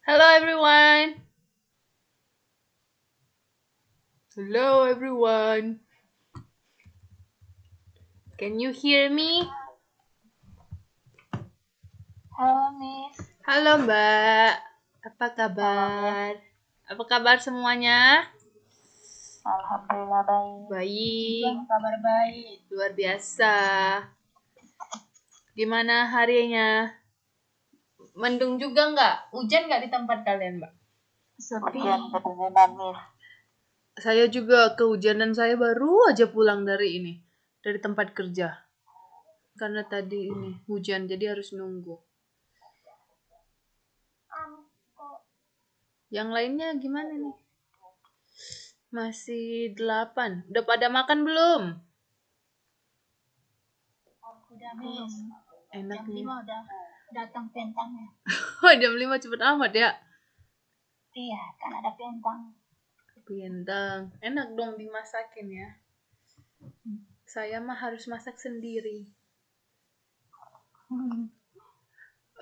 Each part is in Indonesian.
Hello everyone. Hello everyone. Can you hear me? Halo Miss, Halo Mbak. Apa kabar? Apa kabar semuanya? Alhamdulillah baik. Baik. Kabar baik. Luar biasa. Gimana harinya? Mendung juga nggak? Hujan nggak di tempat kalian, Mbak? Sepi. Hujan kedengeran Miss. Saya juga kehujanan, saya baru aja pulang dari tempat kerja. Karena tadi ini hujan, jadi harus nunggu. Yang lainnya gimana nih? Masih 8. Udah pada makan belum? Udah Miss. Enak Jam nih. 5 udah datang pentangnya. Oh, jam 5 cepet amat ya. Iya, kan ada pentang. Bintang. Enak dong dimasakin ya. Saya mah harus masak sendiri.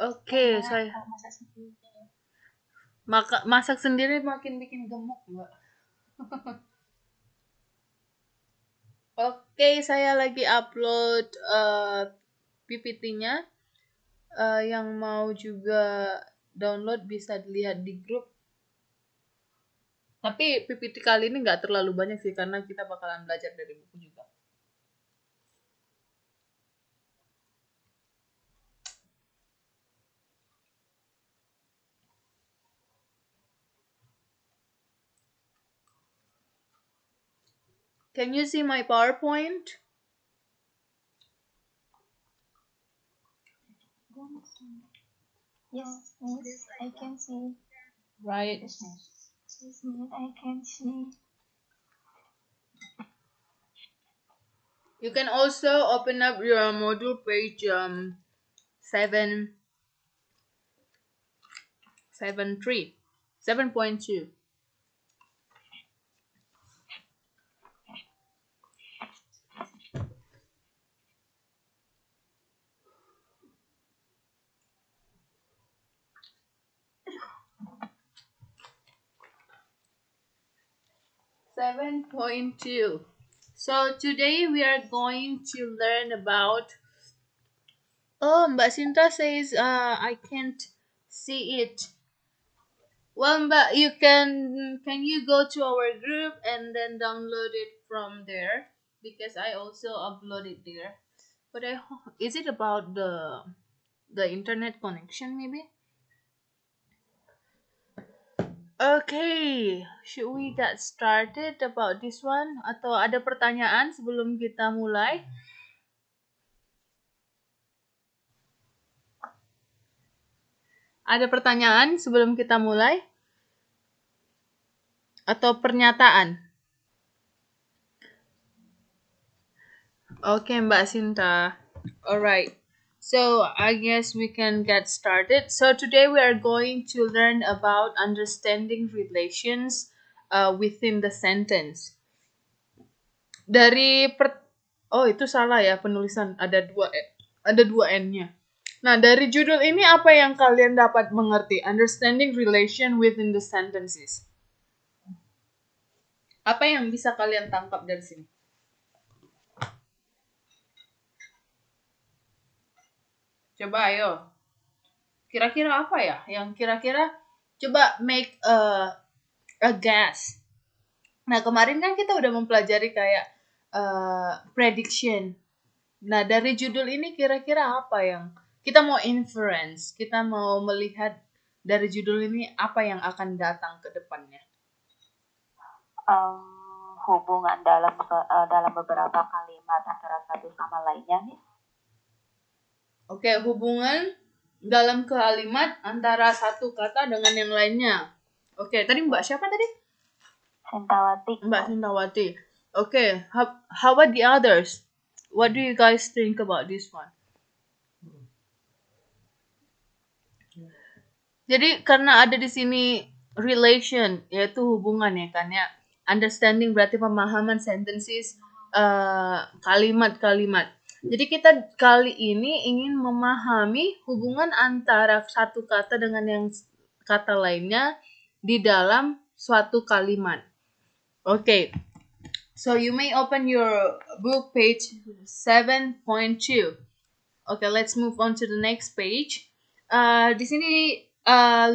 Oke, saya Masak sendiri. masak sendiri makin bikin gemuk, Mbak. Oke, saya lagi upload PPT-nya. Yang mau juga download bisa dilihat di grup. Tapi PPT kali ini nggak terlalu banyak sih karena kita bakalan belajar dari buku juga. Can you see my PowerPoint? Yes, Miss, I can see. Right. Yes, Miss, I can see. You can also open up your module page 7.2. 7.2. So today we are going to learn about. Oh, Mbak Sinta says I can't see it. Well, Mbak, can you go to our group and then download it from there because I also upload it there. But is it about the internet connection maybe? Okay, should we get started about this one? Atau ada pertanyaan sebelum kita mulai? Ada pertanyaan sebelum kita mulai? Atau pernyataan? Oke, Mbak Sinta. Alright. So I guess we can get started. So today we are going to learn about understanding relations within the sentence. Oh, itu salah ya penulisan, ada dua n-nya. Nah, dari judul ini apa yang kalian dapat mengerti? Understanding relation within the sentences. Apa yang bisa kalian tangkap dari sini? Coba ayo. Kira-kira apa ya? Yang kira-kira coba make a guess. Nah, kemarin kan kita udah mempelajari kayak prediction. Nah, dari judul ini kira-kira apa yang kita mau inference, kita mau melihat dari judul ini apa yang akan datang ke depannya. Hubungan dalam beberapa kalimat antara satu sama lainnya, Miss. Oke, hubungan dalam kalimat antara satu kata dengan yang lainnya. Oke, tadi Mbak siapa tadi? Sintawati. Mbak Sintawati. Okay, how about the others? What do you guys think about this one? Jadi karena ada di sini relation, yaitu hubungan ya kan ya. Understanding berarti pemahaman sentences, kalimat-kalimat. Jadi kita kali ini ingin memahami hubungan antara satu kata dengan yang kata lainnya di dalam suatu kalimat. Okay, so you may open your book page 7.2. Okay, let's move on to the next page. Di sini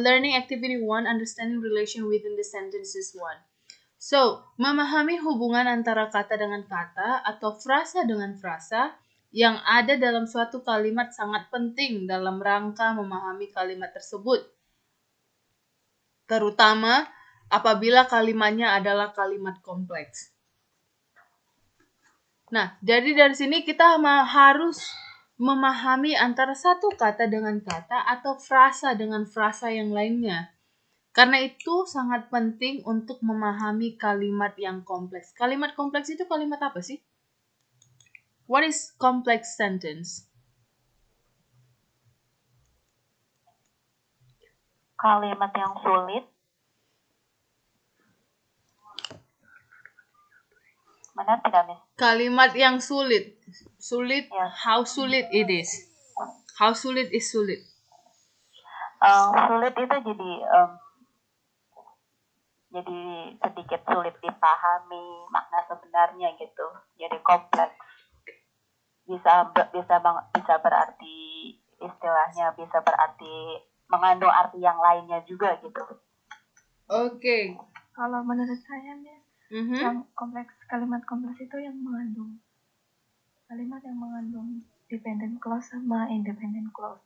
learning activity 1, understanding relation within the sentences 1. So, memahami hubungan antara kata dengan kata atau frasa dengan frasa yang ada dalam suatu kalimat sangat penting dalam rangka memahami kalimat tersebut. Terutama apabila kalimatnya adalah kalimat kompleks. Nah, jadi dari sini kita harus memahami antara satu kata dengan kata atau frasa dengan frasa yang lainnya. Karena itu sangat penting untuk memahami kalimat yang kompleks. Kalimat kompleks itu kalimat apa sih? What is complex sentence? Kalimat yang sulit. Mana tidak, Miss? Kalimat yang sulit. Sulit, Yes. how sulit it is? How sulit is sulit? Sulit itu jadi sedikit sulit dipahami makna sebenarnya gitu. Jadi kompleks. Bisa berarti istilahnya bisa berarti mengandung arti yang lainnya juga gitu. Oke. Kalau menurut saya nih, yang kompleks, kalimat kompleks itu yang mengandung kalimat yang mengandung dependent clause sama independent clause.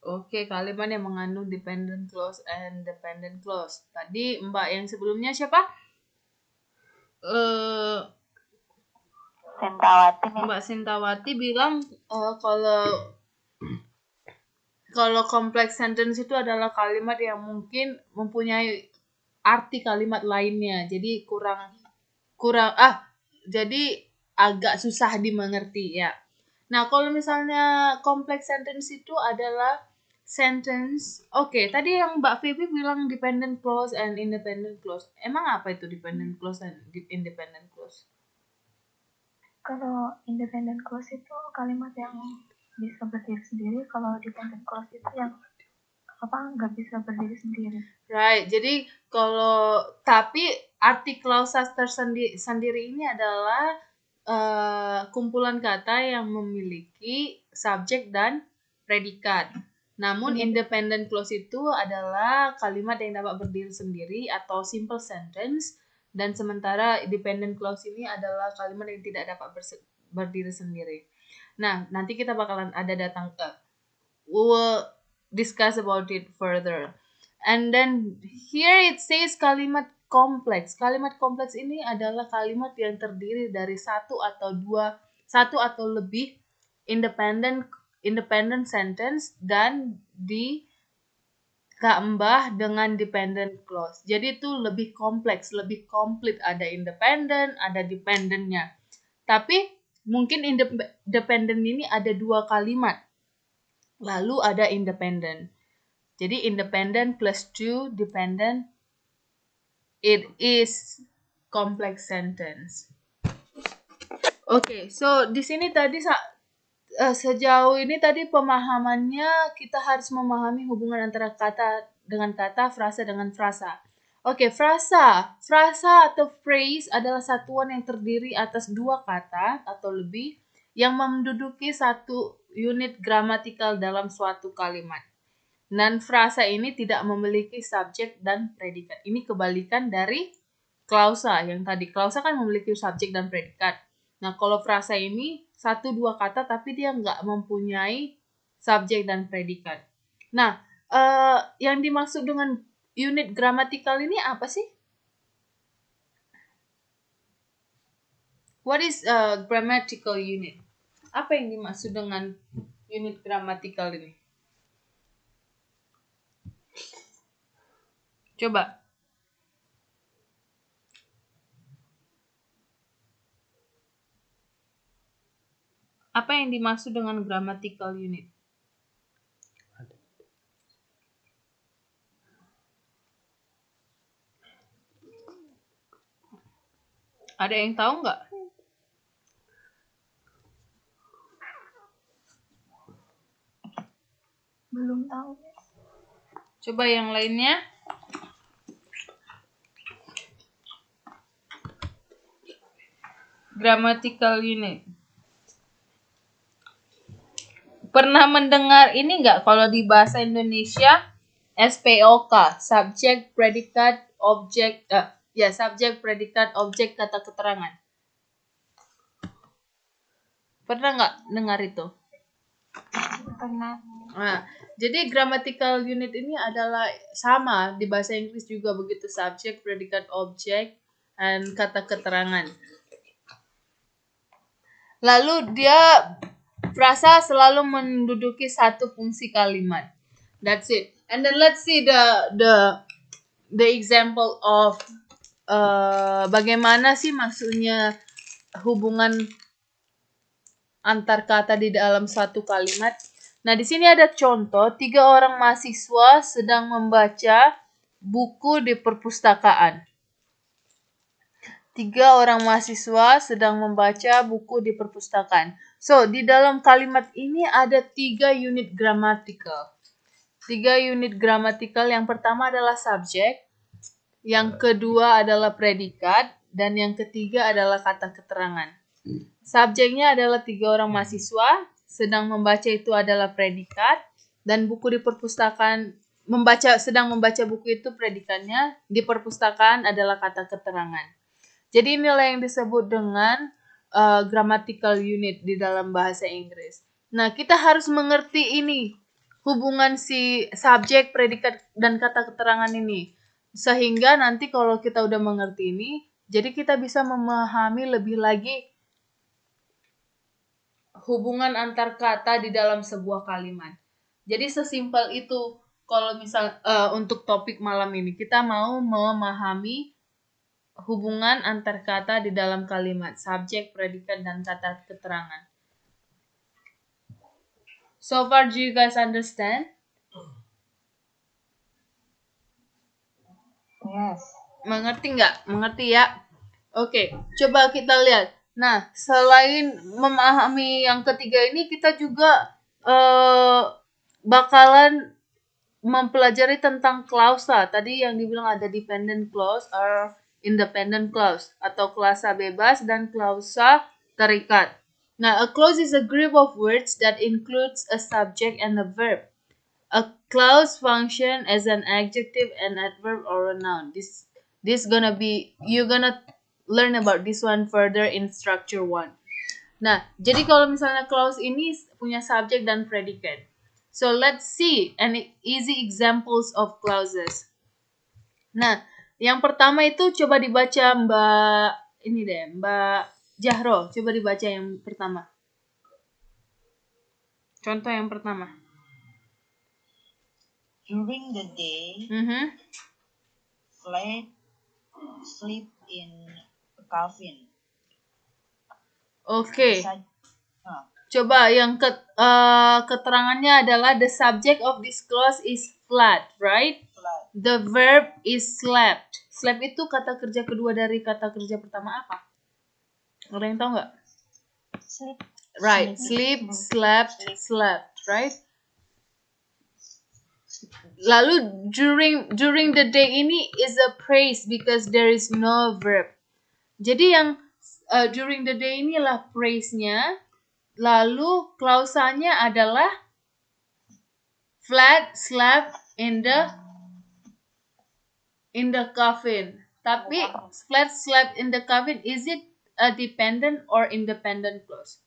Oke, kalimat yang mengandung dependent clause and dependent clause. Tadi Mbak yang sebelumnya siapa? Sintawati. Mbak Sintawati bilang kalau complex sentence itu adalah kalimat yang mungkin mempunyai arti kalimat lainnya. Jadi jadi agak susah dimengerti ya. Nah, kalau misalnya complex sentence itu adalah sentence. Oke, tadi yang Mbak Vivi bilang dependent clause and independent clause. Emang apa itu dependent clause and independent clause? Kalau independent clause itu kalimat yang bisa berdiri sendiri, kalau dependent clause itu yang nggak bisa berdiri sendiri. Right, jadi tapi arti klausa tersendiri ini adalah kumpulan kata yang memiliki subjek dan predikat. Namun independent clause itu adalah kalimat yang dapat berdiri sendiri atau simple sentence, dan sementara dependent clause ini adalah kalimat yang tidak dapat berdiri sendiri. Nah, nanti kita bakalan we will discuss about it further. And then here it says kalimat kompleks. Kalimat kompleks ini adalah kalimat yang terdiri dari satu atau lebih independent sentence dan ditambah dengan dependent clause. Jadi itu lebih kompleks, lebih komplit. Ada independent, ada dependentnya. Tapi mungkin independent ini ada dua kalimat. Lalu ada independent. Jadi independent plus 2 dependent, it is complex sentence. Oke, so di sini tadi sejauh ini tadi pemahamannya kita harus memahami hubungan antara kata dengan kata, frasa dengan frasa. Oke, frasa atau phrase adalah satuan yang terdiri atas dua kata atau lebih yang menduduki satu unit gramatikal dalam suatu kalimat. Dan frasa ini tidak memiliki subjek dan predikat. Ini kebalikan dari klausa yang tadi. Klausa kan memiliki subjek dan predikat. Nah, kalau frasa ini 1-2 kata tapi dia nggak mempunyai subjek dan predikat. Nah, yang dimaksud dengan unit gramatikal ini apa sih? What is a grammatical unit? Apa yang dimaksud dengan unit gramatikal ini? Coba. Apa yang dimaksud dengan grammatical unit? Ada yang tahu nggak? Belum tahu. Coba yang lainnya. Grammatical unit. Pernah mendengar ini nggak kalau di bahasa Indonesia SPOK, subjek, predikat, objek, subjek, predikat, objek, kata keterangan. Pernah nggak dengar itu? Pernah. Nah, jadi grammatical unit ini adalah sama di bahasa Inggris juga begitu, subjek, predikat, objek, dan kata keterangan. Lalu dia frasa selalu menduduki satu fungsi kalimat. That's it. And then let's see the example of bagaimana sih maksudnya hubungan antar kata di dalam satu kalimat. Nah, di sini ada contoh 3 orang mahasiswa sedang membaca buku di perpustakaan. 3 orang mahasiswa sedang membaca buku di perpustakaan. So, di dalam kalimat ini ada 3 unit gramatikal. 3 unit gramatikal, yang pertama adalah subjek, yang kedua adalah predikat, dan yang ketiga adalah kata keterangan. Subjeknya adalah 3 orang mahasiswa, sedang membaca itu adalah predikat, dan buku di perpustakaan, sedang membaca buku itu predikatnya, di perpustakaan adalah kata keterangan. Jadi inilah yang disebut dengan grammatical unit di dalam bahasa Inggris. Nah, kita harus mengerti ini, hubungan si subjek, predikat, dan kata keterangan ini. Sehingga nanti kalau kita udah mengerti ini, jadi kita bisa memahami lebih lagi hubungan antar kata di dalam sebuah kalimat. Jadi sesimpel itu kalau misal untuk topik malam ini, kita mau memahami hubungan antar kata di dalam kalimat, subjek, predikat, dan kata keterangan. So far, do you guys understand? Yes. Mengerti nggak? Mengerti ya? Oke, coba kita lihat. Nah, selain memahami yang ketiga ini, kita juga bakalan mempelajari tentang klausa. Tadi yang dibilang ada dependent clause or independent clause, atau klausa bebas dan klausa terikat. Now, a clause is a group of words that includes a subject and a verb. A clause function as an adjective, an adverb, or a noun. This gonna be, you're gonna learn about this one further in structure 1. Nah, jadi kalau misalnya clause ini punya subjek dan predikat. So let's see an easy examples of clauses. Nah, yang pertama itu coba dibaca Mbak Jahro. Coba dibaca yang pertama. Contoh yang pertama. During the day, sleep in a cabin. Oke. Coba yang keterangannya adalah the subject of this clause is flat, right? Flat. The verb is slept. Slept itu kata kerja kedua dari kata kerja pertama apa? Ada yang tahu nggak? Sleep. Right. Sleep, slept, slept, right? Lalu during the day ini is a praise because there is no verb. Jadi yang during the day inilah praise-nya. Lalu klausanya adalah flat, slept in the coffin. Tapi flat, slept in the coffin, is it a dependent or independent clause?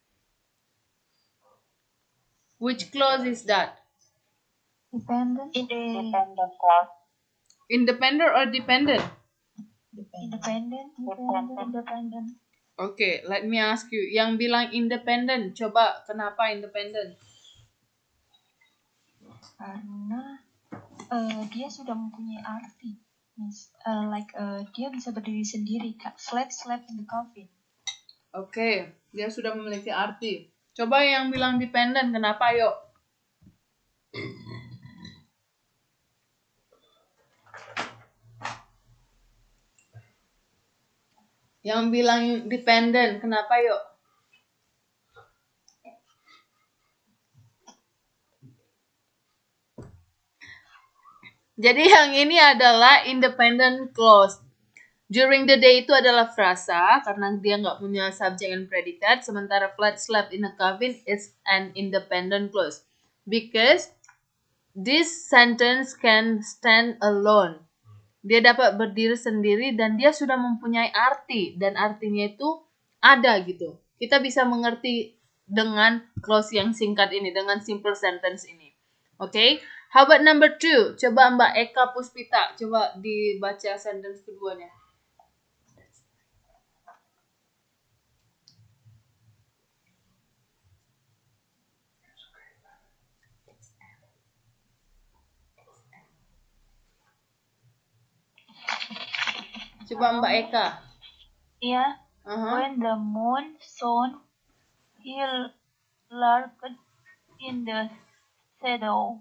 Which clause is that? Dependent. Independent clause. Independent or dependent? Independent. Okay, let me ask you. Yang bilang independent, coba kenapa independent? Karena dia sudah mempunyai arti. Dia bisa berdiri sendiri. Flat, slept in the coffin. Oke, dia sudah memiliki arti. Coba yang bilang dependent, kenapa yuk? Yang bilang dependent, kenapa yuk? Jadi yang ini adalah independent clause. During the day itu adalah frasa karena dia nggak punya subject and predicate. Sementara Flat slept in a cabin is an independent clause because this sentence can stand alone. Dia dapat berdiri sendiri dan dia sudah mempunyai arti dan artinya itu ada gitu. Kita bisa mengerti dengan clause yang singkat ini, dengan simple sentence ini. Okay? How about number 2? Coba Mbak Eka Puspita, coba dibaca sentence keduanya. Coba Mbak Eka. Iya. When the moon shone, he lurked in the shadow.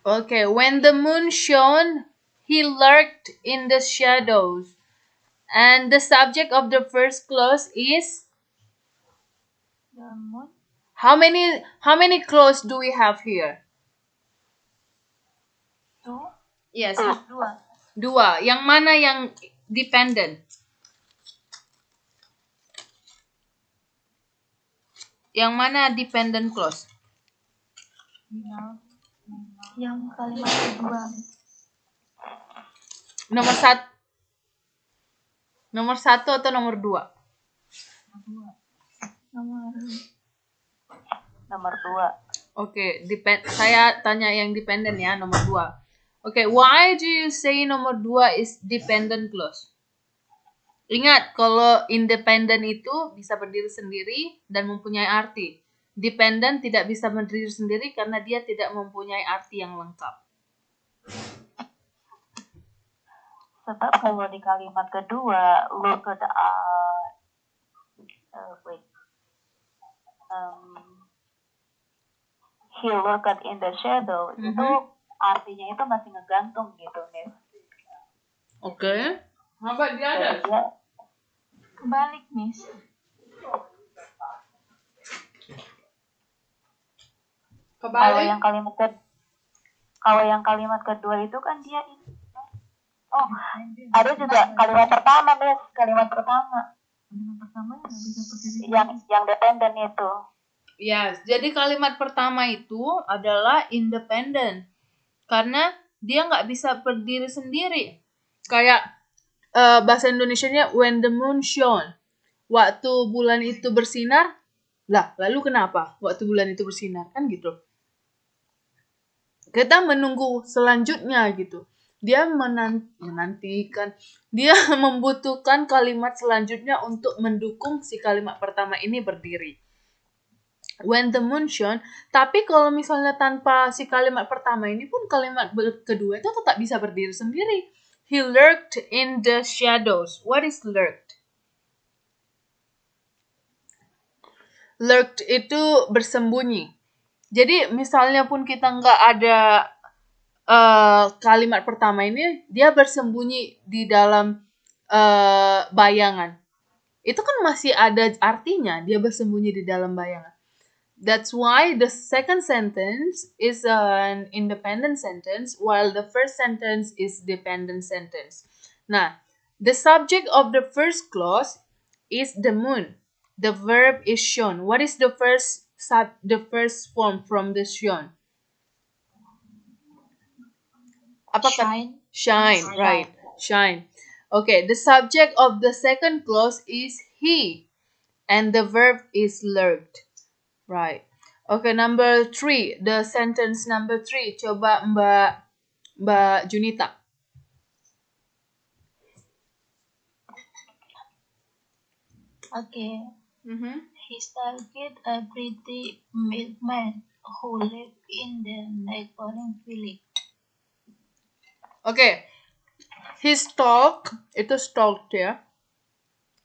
Okay, when the moon shone, he lurked in the shadows. And the subject of the first clause is The moon. how many clause do we have here? 2. Yes. 2. Dua. Yang mana yang dependent? Yang mana dependent clause? Yang kalimat kedua. Nomor satu atau nomor 2? Nomor 2. Oke, saya tanya yang dependent ya, nomor 2. Oke, why do you say nomor 2 is dependent clause? Ingat, kalau independent itu bisa berdiri sendiri dan mempunyai arti. Dependent tidak bisa berdiri sendiri karena dia tidak mempunyai arti yang lengkap. Sebab kalau di kalimat kedua, looked he looked in the shadow, itu artinya itu masih ngegantung gitu, Miss. Oke. Apa dia ada? Kebalik, Miss. Kalau yang kalimat kedua itu kan dia ini. Oh, ada juga kalimat pertama, Miss. Kalimat pertama yang dependent itu. Yes, jadi kalimat pertama itu adalah independent. Karena dia nggak bisa berdiri sendiri. Kayak bahasa Indonesianya when the moon shone. Waktu bulan itu bersinar. Lah, lalu kenapa waktu bulan itu bersinar? Kan gitu. Kita menunggu selanjutnya gitu. Dia menantikan. Dia membutuhkan kalimat selanjutnya untuk mendukung si kalimat pertama ini berdiri. When the moon shone, tapi kalau misalnya tanpa si kalimat pertama ini pun kalimat kedua itu tetap bisa berdiri sendiri. He lurked in the shadows. What is lurked? Lurked itu bersembunyi. Jadi misalnya pun kita nggak ada kalimat pertama ini, dia bersembunyi di dalam bayangan. Itu kan masih ada artinya, dia bersembunyi di dalam bayangan. That's why the second sentence is an independent sentence while the first sentence is dependent sentence. Nah, the subject of the first clause is the moon. The verb is shone. What is the first form from the shone? Shine. Shine, right. Shine. Okay, the subject of the second clause is he and the verb is lurked. Right. Okay, number 3. The sentence number 3. Coba Mbak Junita. Okay. He stalked a pretty milkman who lived in the neighboring village. Okay. He stalked, itu stalked ya.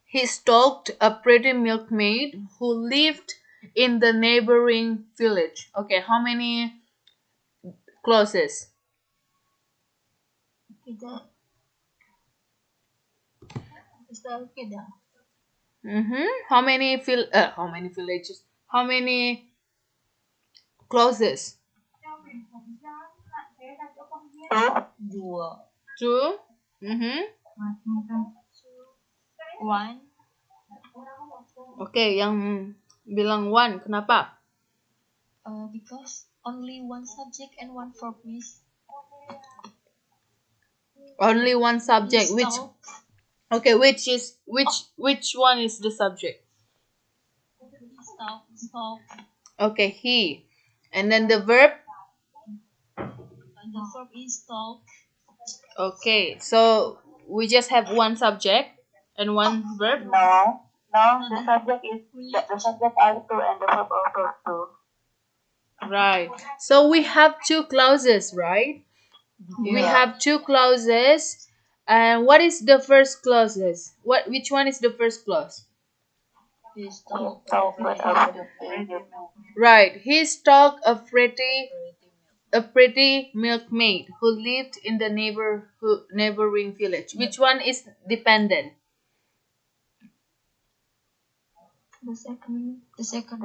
He stalked a pretty milkmaid who lived in the neighboring village. Okay, how many clauses? How many villages? How many clauses? Dua. 2. One. Oke, yang bilang 1, kenapa? Because only one subject and one verb, Miss. Only one subject. Is Which? talk. Okay, which one is the subject? Talk. Okay, he. And then the verb? The verb is talk. Okay, so we just have one subject and one verb. No, the subject is the subject are two and the verb also two. Right. So we have two clauses, right? We have two clauses. And what is the first clauses? Which one is the first clause? Is talk. So with a Right. He stalked a pretty milkmaid who lived in the neighboring village. Which one is dependent? The second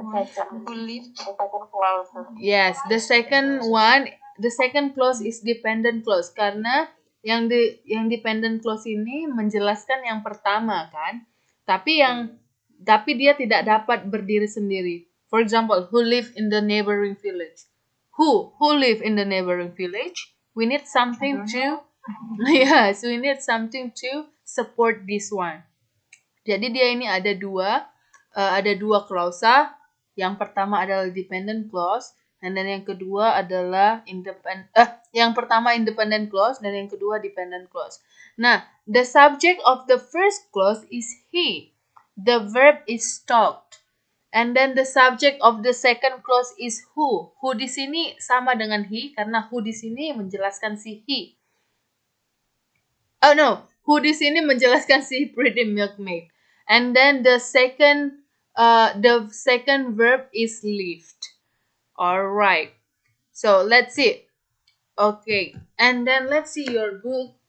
one. Who lived. the second clause. Yes, the second one, the second clause is dependent clause karena yang dependent clause ini menjelaskan yang pertama kan. Tapi dia tidak dapat berdiri sendiri. For example, who live in the neighboring village? Who live in the neighboring village? We need something to yes, we need something to support this one. Jadi dia ini ada dua klausa. Yang pertama adalah dependent clause, dan yang kedua adalah yang pertama independent clause dan yang kedua dependent clause. Nah, the subject of the first clause is he. The verb is stalked. And then the subject of the second clause is who. Who di sini sama dengan he karena who di sini menjelaskan si he. Oh no, who di sini menjelaskan si pretty milkmaid. And then the second verb is lived. Alright. So let's see. Okay. And then let's see your book.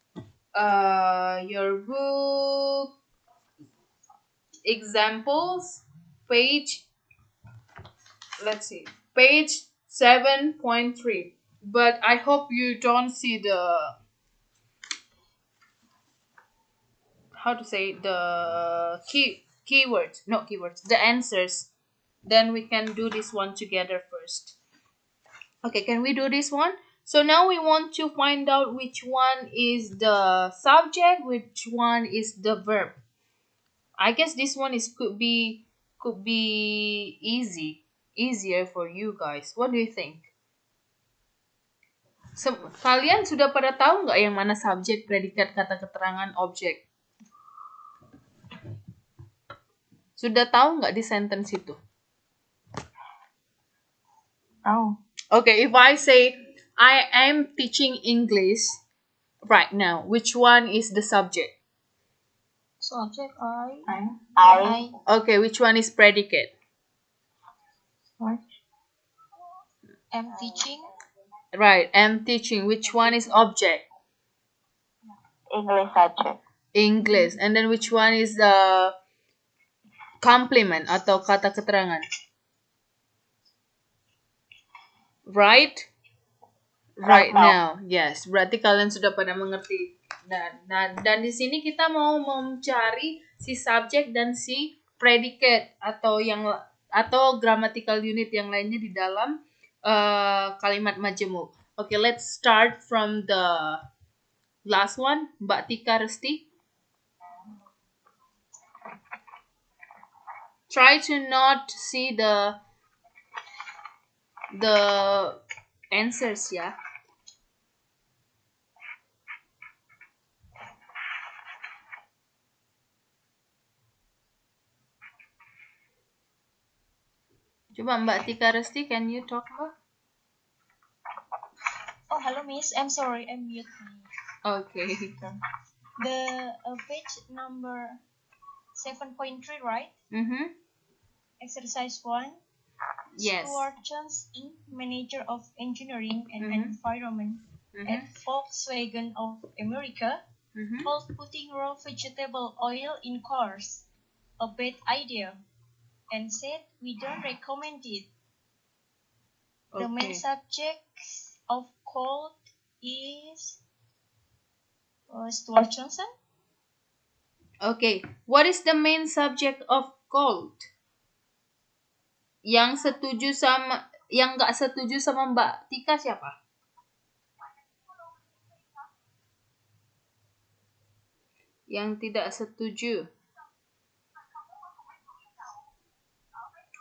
Examples. Page 7.3. But I hope you don't see the the answers. Then we can do this one together first. Okay, can we do this one? So now we want to find out which one is the subject, which one is the verb. I guess this one could be easier for you guys. What do you think? Kalian sudah pada tahu nggak yang mana subjek, predikat, kata keterangan, objek? Sudah tahu nggak di sentence itu? Oh. Okay, if I say I am teaching English right now, which one is the subject? Subject I. Okay, which one is predicate? What? Am teaching. Right, am teaching. Which one is object? English subject. English. And then which one is the complement atau kata keterangan? Right now. Yes, berarti kalian sudah pada mengerti. Dan di sini kita mau mencari si subject dan si predicate atau grammatical unit yang lainnya di dalam kalimat majemuk. Okay, let's start from the last one, Mbak Tika Resti. Try to not see the answers ya. Coba Mbak Tika Resti, can you talk Mbak? Oh, hello Miss. I'm sorry, I mute me. Okay. The page number 7.3, right? Mm-hmm. Exercise 1. Yes. Stuart Johnston, manager of engineering and environment Mm-hmm. at Volkswagen of America, Mm-hmm. called putting raw vegetable oil in cars a bad idea, and said we don't recommend it. The main Okay. subjects of called is Stuart Johnson. Okay, what is the main subject of cold? Yang nggak setuju sama Mbak Tika siapa? Yang tidak setuju?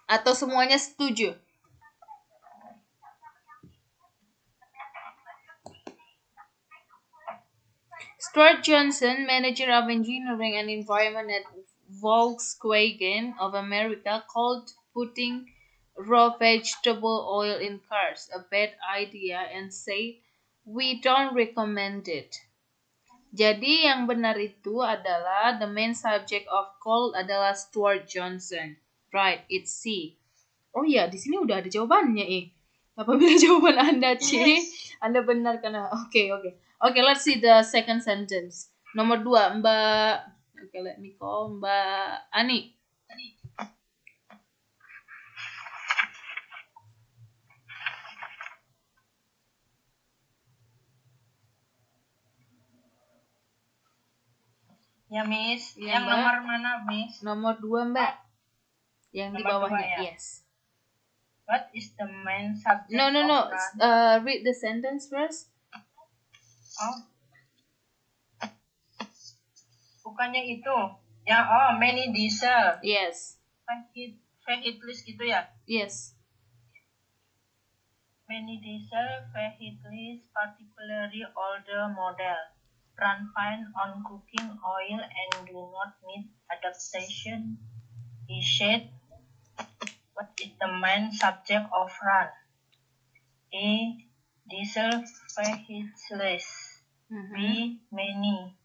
Atau semuanya setuju? Stuart Johnson, Manager of Engineering and Environment at Volkswagen of America, called putting raw vegetable oil in cars a bad idea and said, "We don't recommend it." Jadi yang benar itu adalah the main subject of cold adalah Stuart Johnson. Right, it's C. Oh iya, di sini udah ada jawabannya Apabila jawaban Anda C, Anda benar karena oke. Okay, let's see the second sentence. Nomor 2, Mbak. Okay, let me call Mbak Ani. Ya, Miss. Ya, Yang Mbak. nomor mana, Miss? Nomor 2, Mbak. Yang di Nomor bawahnya, 2 ya? yes. What is the main subject No. of Read the sentence first. Oh. Bukannya itu. Ya, many diesel. Yes. Vehicles gitu ya? Yes. Many diesel vehicles, particularly older model, run fine on cooking oil and do not need adaptation. He said, what is the main subject of run? A. Diesel vehicles. B. Many.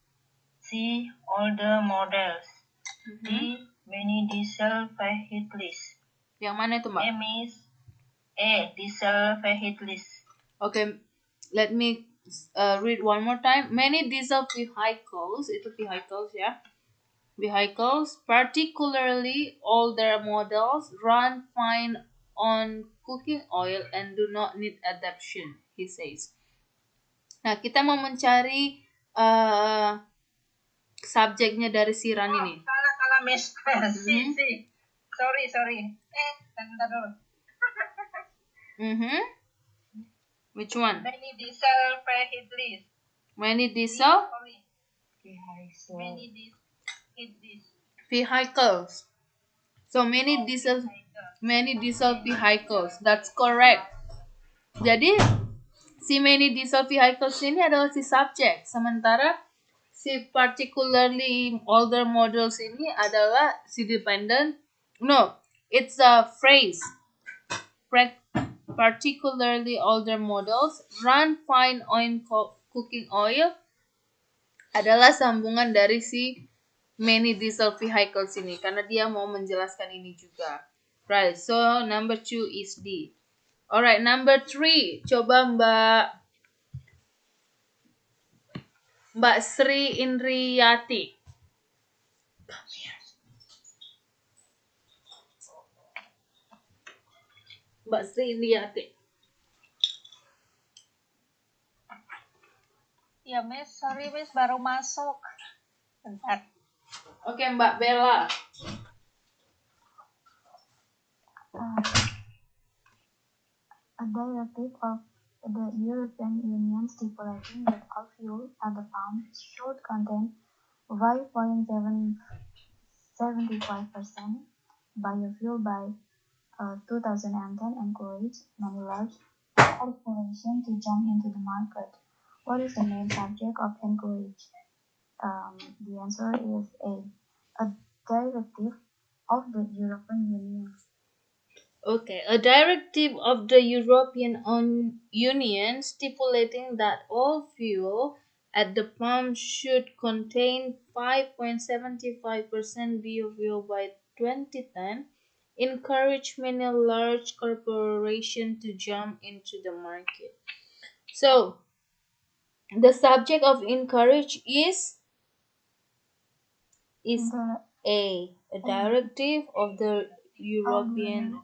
C. Older models. D. Many diesel vehicles. Yang mana itu, Mbak? A. Diesel vehicles. Okay, let me read one more time. Many diesel vehicles, itu vehicles ya. Vehicles, particularly older models, run fine on cooking oil and do not need adaptation, he says. Nah, kita mau mencari subjeknya dari si run ini. Salah, Miss. Si. Sorry. Bentar dulu. Which one? Many diesel vehicles. Many diesel? Many diesel vehicles. So many diesel vehicles. That's correct. Jadi si many diesel vehicles ini adalah si subject. Sementara si particularly older models ini adalah si dependent. No, it's a phrase. Particularly older models run fine on cooking oil adalah sambungan dari si many diesel vehicles ini karena dia mau menjelaskan ini juga. Right, so number 2 is D. Alright, number 3. Coba Mbak Sri Indriyati. Mbak Sri Indriyati. Ya, Miss. Sorry, Miss. Baru masuk. Bentar. Oke, Mbak Bella. A directive of the European Union stipulating that all fuel at the pump should contain 5.75% biofuel by 2010 encouraged many large corporations to jump into the market. What is the main subject of encourage? The answer is A. A directive of the European Union. Okay, a directive of the European Union stipulating that all fuel at the pump should contain 5.75% biofuel by 2010 encouraged many large corporations to jump into the market. So, the subject of encourage is A directive of the European